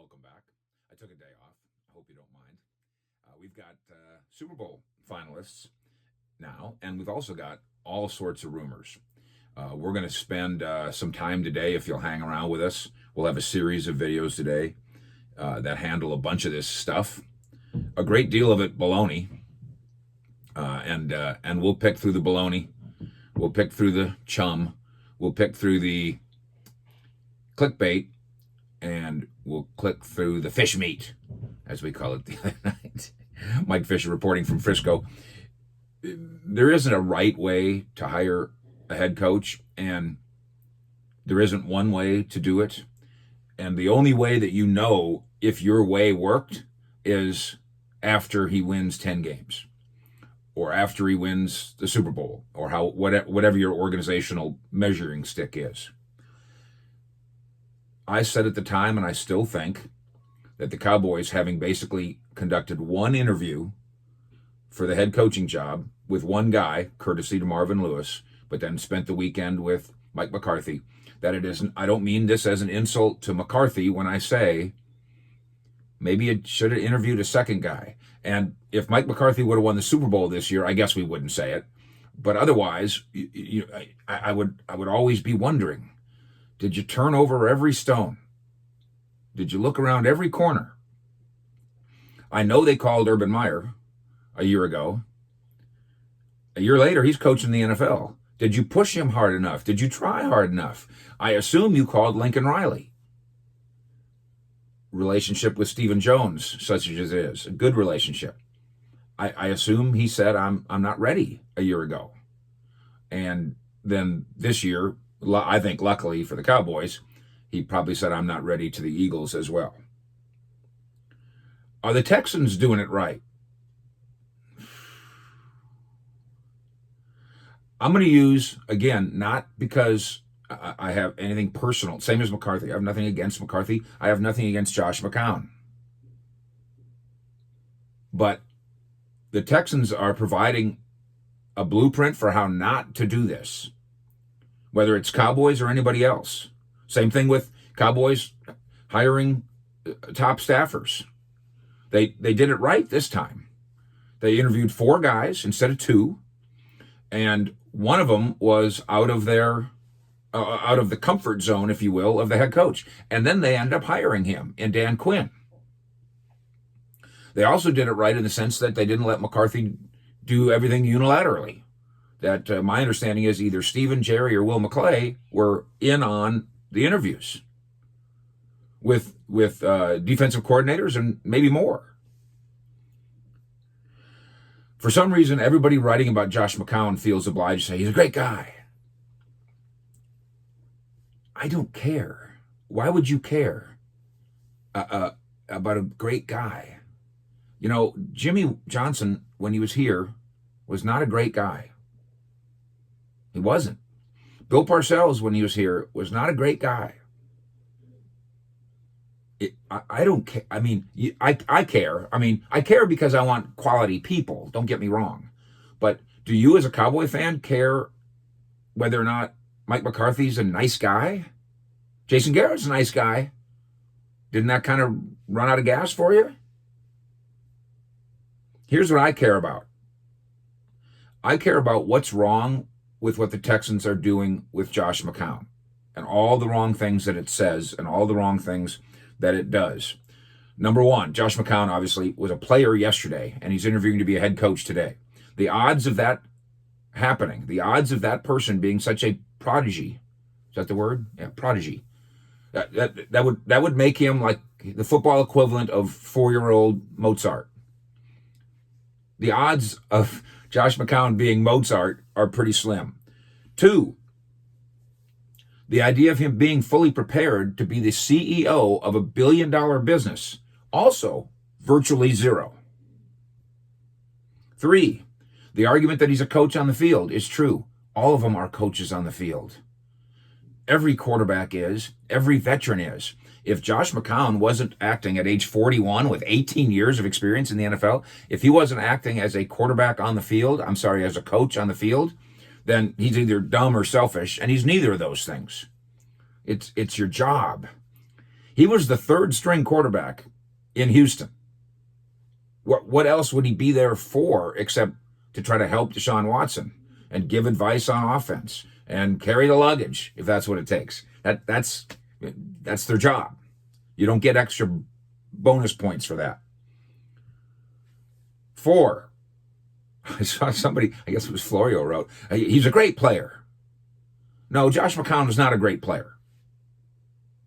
welcome back. I took a day off. I hope you don't mind. We've got Super Bowl finalists now, and we've also got all sorts of rumors. We're going to spend some time today, if you'll hang around with us. We'll have a series of videos today that handle a bunch of this stuff. A great deal of it baloney, and we'll pick through the baloney. We'll pick through the chum. We'll pick through the clickbait, and we'll click through the fish meat, as we call it the other night. Mike Fisher reporting from Frisco. There isn't a right way to hire a head coach, and there isn't one way to do it. And the only way that you know if your way worked is after he wins 10 games, or after he wins the Super Bowl, or whatever your organizational measuring stick is. I said at the time, and I still think, that the Cowboys, having basically conducted one interview for the head coaching job with one guy, courtesy to Marvin Lewis, but then spent the weekend with Mike McCarthy, that it isn't, I don't mean this as an insult to McCarthy when I say maybe it should have interviewed a second guy. And if Mike McCarthy would have won the Super Bowl this year, I guess we wouldn't say it. But otherwise, I would always be wondering, did you turn over every stone? Did you look around every corner? I know they called Urban Meyer a year ago. A year later, he's coaching the NFL. Did you push him hard enough? Did you try hard enough? I assume you called Lincoln Riley. Relationship with Stephen Jones, such as it is, a good relationship. I assume he said, I'm not ready a year ago. And then this year, I think luckily for the Cowboys, he probably said, I'm not ready to the Eagles as well. Are the Texans doing it right? I'm going to use, again, not because I have anything personal, same as McCarthy. I have nothing against McCarthy. I have nothing against Josh McCown. But the Texans are providing a blueprint for how not to do this, whether it's Cowboys or anybody else. Same thing with Cowboys hiring top staffers. They did it right this time. They interviewed 4 guys instead of 2, and one of them was out of the comfort zone, if you will, of the head coach. And then they end up hiring him in Dan Quinn. They also did it right in the sense that they didn't let McCarthy do everything unilaterally. That my understanding is either Stephen, Jerry, or Will McClay were in on the interviews with defensive coordinators and maybe more. For some reason, everybody writing about Josh McCown feels obliged to say he's a great guy. I don't care. Why would you care about a great guy? You know, Jimmy Johnson, when he was here, was not a great guy. He wasn't. Bill Parcells, when he was here, was not a great guy. I don't care. I mean, I care. I mean, I care because I want quality people. Don't get me wrong. But do you as a Cowboy fan care whether or not Mike McCarthy's a nice guy? Jason Garrett's a nice guy. Didn't that kind of run out of gas for you? Here's what I care about. I care about what's wrong with what the Texans are doing with Josh McCown and all the wrong things that it says and all the wrong things that it does. Number one, Josh McCown obviously was a player yesterday, and he's interviewing to be a head coach today. The odds of that happening, the odds of that person being such a prodigy, is that the word? Yeah, prodigy. That would make him like the football equivalent of 4-year-old Mozart. The odds of Josh McCown being Mozart are pretty slim. 2, the idea of him being fully prepared to be the CEO of a billion-dollar business, also virtually 0. 3, the argument that he's a coach on the field is true. All of them are coaches on the field. Every quarterback is. Every veteran is. If Josh McCown wasn't acting at age 41 with 18 years of experience in the NFL, if he wasn't acting as a quarterback on the field, as a coach on the field, then he's either dumb or selfish, and he's neither of those things. It's your job. He was the third string quarterback in Houston. What else would he be there for except to try to help Deshaun Watson and give advice on offense and carry the luggage if that's what it takes? That's their job. You don't get extra bonus points for that. 4, I saw somebody, I guess it was Florio, wrote, he's a great player. No, Josh McCown is not a great player.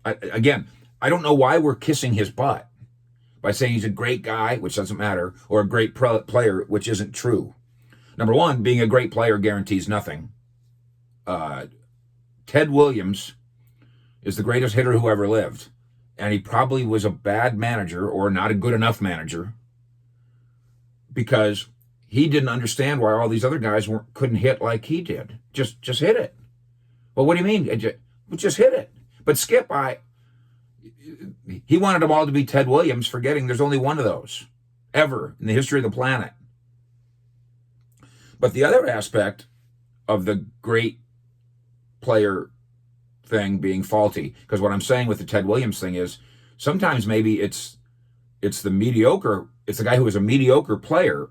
Again, I don't know why we're kissing his butt by saying he's a great guy, which doesn't matter, or a great player, which isn't true. Number one, being a great player guarantees nothing. Ted Williams is the greatest hitter who ever lived, and he probably was a bad manager or not a good enough manager because he didn't understand why all these other guys couldn't hit like he did. Just hit it. Well, what do you mean? Just hit it. But Skip, he wanted them all to be Ted Williams, forgetting there's only one of those ever in the history of the planet. But the other aspect of the great player thing being faulty, because what I'm saying with the Ted Williams thing is sometimes maybe it's the mediocre, it's the guy who is a mediocre player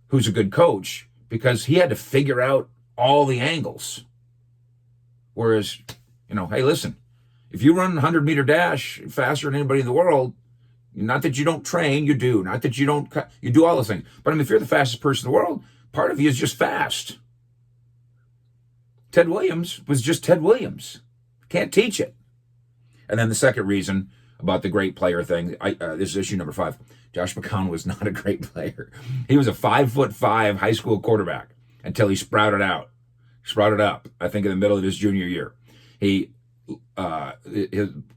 who's a good coach because he had to figure out all the angles. Whereas, hey, listen, if you run a 100-meter dash faster than anybody in the world, not that you don't train, you do. Not that you don't, you do all those things. But if you're the fastest person in the world, part of you is just fast. Ted Williams was just Ted Williams. Can't teach it. And then the second reason about the great player thing, this is issue number 5. Josh McCown was not a great player. He was a 5'5" high school quarterback until he sprouted up, I think in the middle of his junior year. He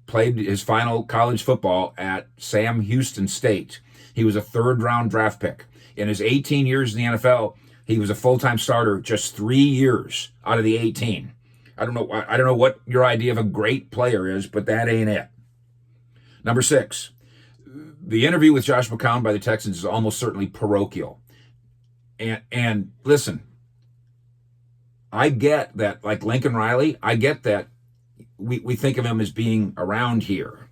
played his final college football at Sam Houston State. He was a 3rd-round draft pick. In his 18 years in the NFL, he was a full-time starter just 3 years out of the 18. I don't know what your idea of a great player is, but that ain't it. Number 6, the interview with Josh McCown by the Texans is almost certainly parochial. And listen, I get that, like Lincoln Riley, I get that we think of him as being around here.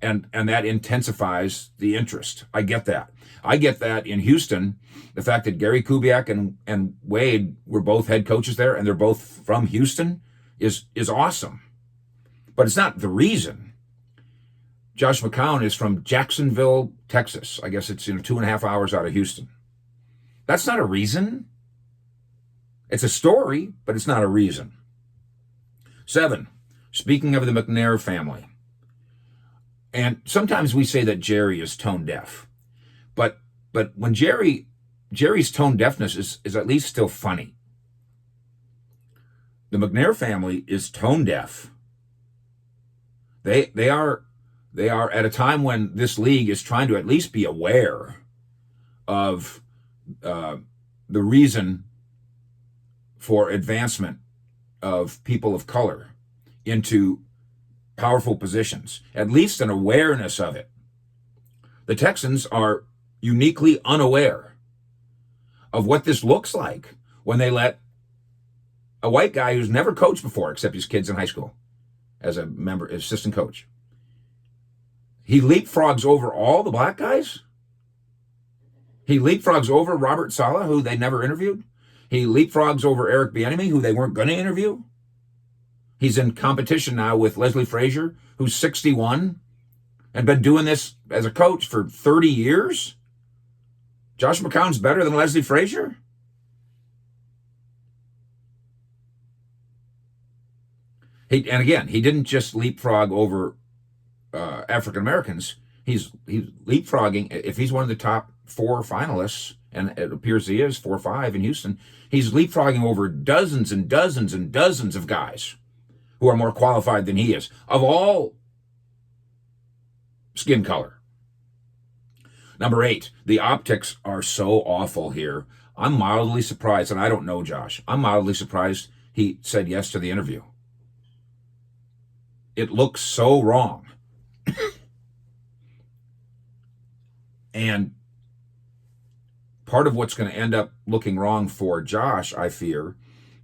And that intensifies the interest. I get that. I get that in Houston, the fact that Gary Kubiak and Wade were both head coaches there and they're both from Houston is awesome. But it's not the reason. Josh McCown is from Jacksonville, Texas. I guess it's 2.5 hours out of Houston. That's not a reason. It's a story, but it's not a reason. 7, speaking of the McNair family. And sometimes we say that Jerry is tone deaf. But when Jerry's tone deafness is at least still funny. The McNair family is tone deaf. They are at a time when this league is trying to at least be aware of the reason for advancement of people of color into powerful positions, at least an awareness of it. The Texans are uniquely unaware of what this looks like when they let a white guy who's never coached before, except his kids in high school, as a member, assistant coach, he leapfrogs over all the black guys. He leapfrogs over Robert Saleh, who they never interviewed. He leapfrogs over Eric Bieniemy, who they weren't going to interview. He's in competition now with Leslie Frazier, who's 61 and been doing this as a coach for 30 years. Josh McCown's better than Leslie Frazier? And again, he didn't just leapfrog over African Americans. He's leapfrogging. If he's one of the top 4 finalists, and it appears he is 4 or 5 in Houston, he's leapfrogging over dozens and dozens and dozens of guys who are more qualified than he is, of all skin color. Number 8, the optics are so awful here. I'm mildly surprised, and I don't know Josh. I'm mildly surprised he said yes to the interview. It looks so wrong. And part of what's going to end up looking wrong for Josh, I fear,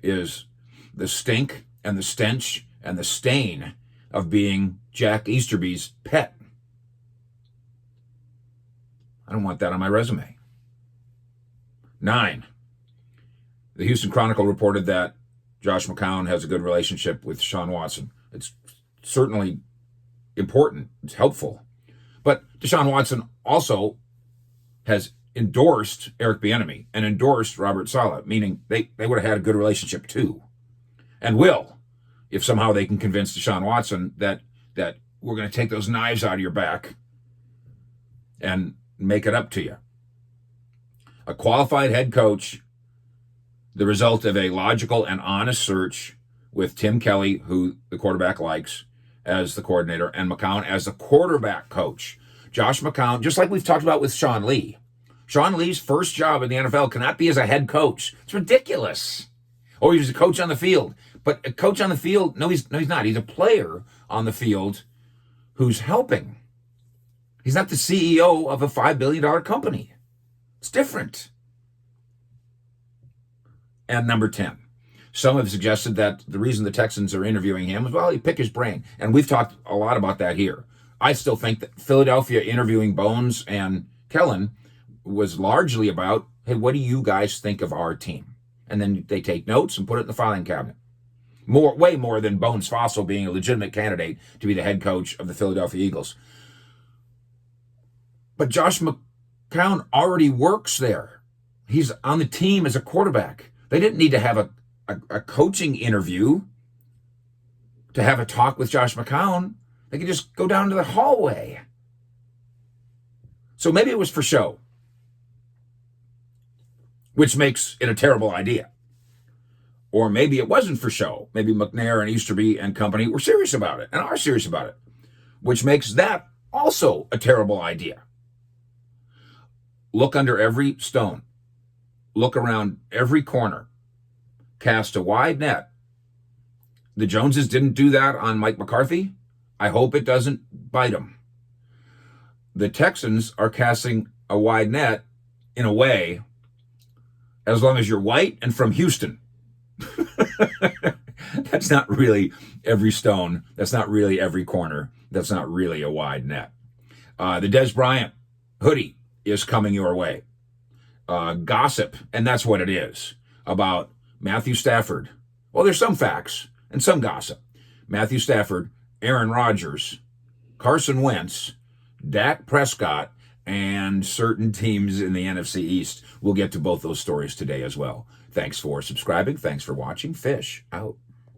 is the stink and the stench and the stain of being Jack Easterby's pet. I don't want that on my resume. 9, the Houston Chronicle reported that Josh McCown has a good relationship with Deshaun Watson. It's certainly important. It's helpful. But Deshaun Watson also has endorsed Eric Bieniemy and endorsed Robert Saleh, meaning they would have had a good relationship too, and will, if somehow they can convince Deshaun Watson that we're going to take those knives out of your back and make it up to you. A qualified head coach, the result of a logical and honest search with Tim Kelly, who the quarterback likes, as the coordinator, and McCown as the quarterback coach. Josh McCown, just like we've talked about with Sean Lee. Sean Lee's first job in the NFL cannot be as a head coach. It's ridiculous. Or he's a coach on the field. But a coach on the field, no, he's not. He's a player on the field who's helping. He's not the CEO of a $5 billion company. It's different. And number 10, some have suggested that the reason the Texans are interviewing him is, well, you pick his brain. And we've talked a lot about that here. I still think that Philadelphia interviewing Bones and Kellen was largely about, hey, what do you guys think of our team? And then they take notes and put it in the filing cabinet. Way more than Bones Fossil being a legitimate candidate to be the head coach of the Philadelphia Eagles. But Josh McCown already works there. He's on the team as a quarterback. They didn't need to have a coaching interview to have a talk with Josh McCown. They could just go down to the hallway. So maybe it was for show, which makes it a terrible idea. Or maybe it wasn't for show. Maybe McNair and Easterby and company were serious about it and are serious about it, which makes that also a terrible idea. Look under every stone. Look around every corner. Cast a wide net. The Joneses didn't do that on Mike McCarthy. I hope it doesn't bite them. The Texans are casting a wide net in a way, as long as you're white and from Houston. That's not really every stone. That's not really every corner. That's not really a wide net. The Des Bryant hoodie is coming your way. Gossip, and that's what it is, about Matthew Stafford. Well, there's some facts and some gossip. Matthew Stafford, Aaron Rodgers, Carson Wentz, Dak Prescott, and certain teams in the NFC East. We'll get to both those stories today as well. Thanks for subscribing. Thanks for watching. Fish out.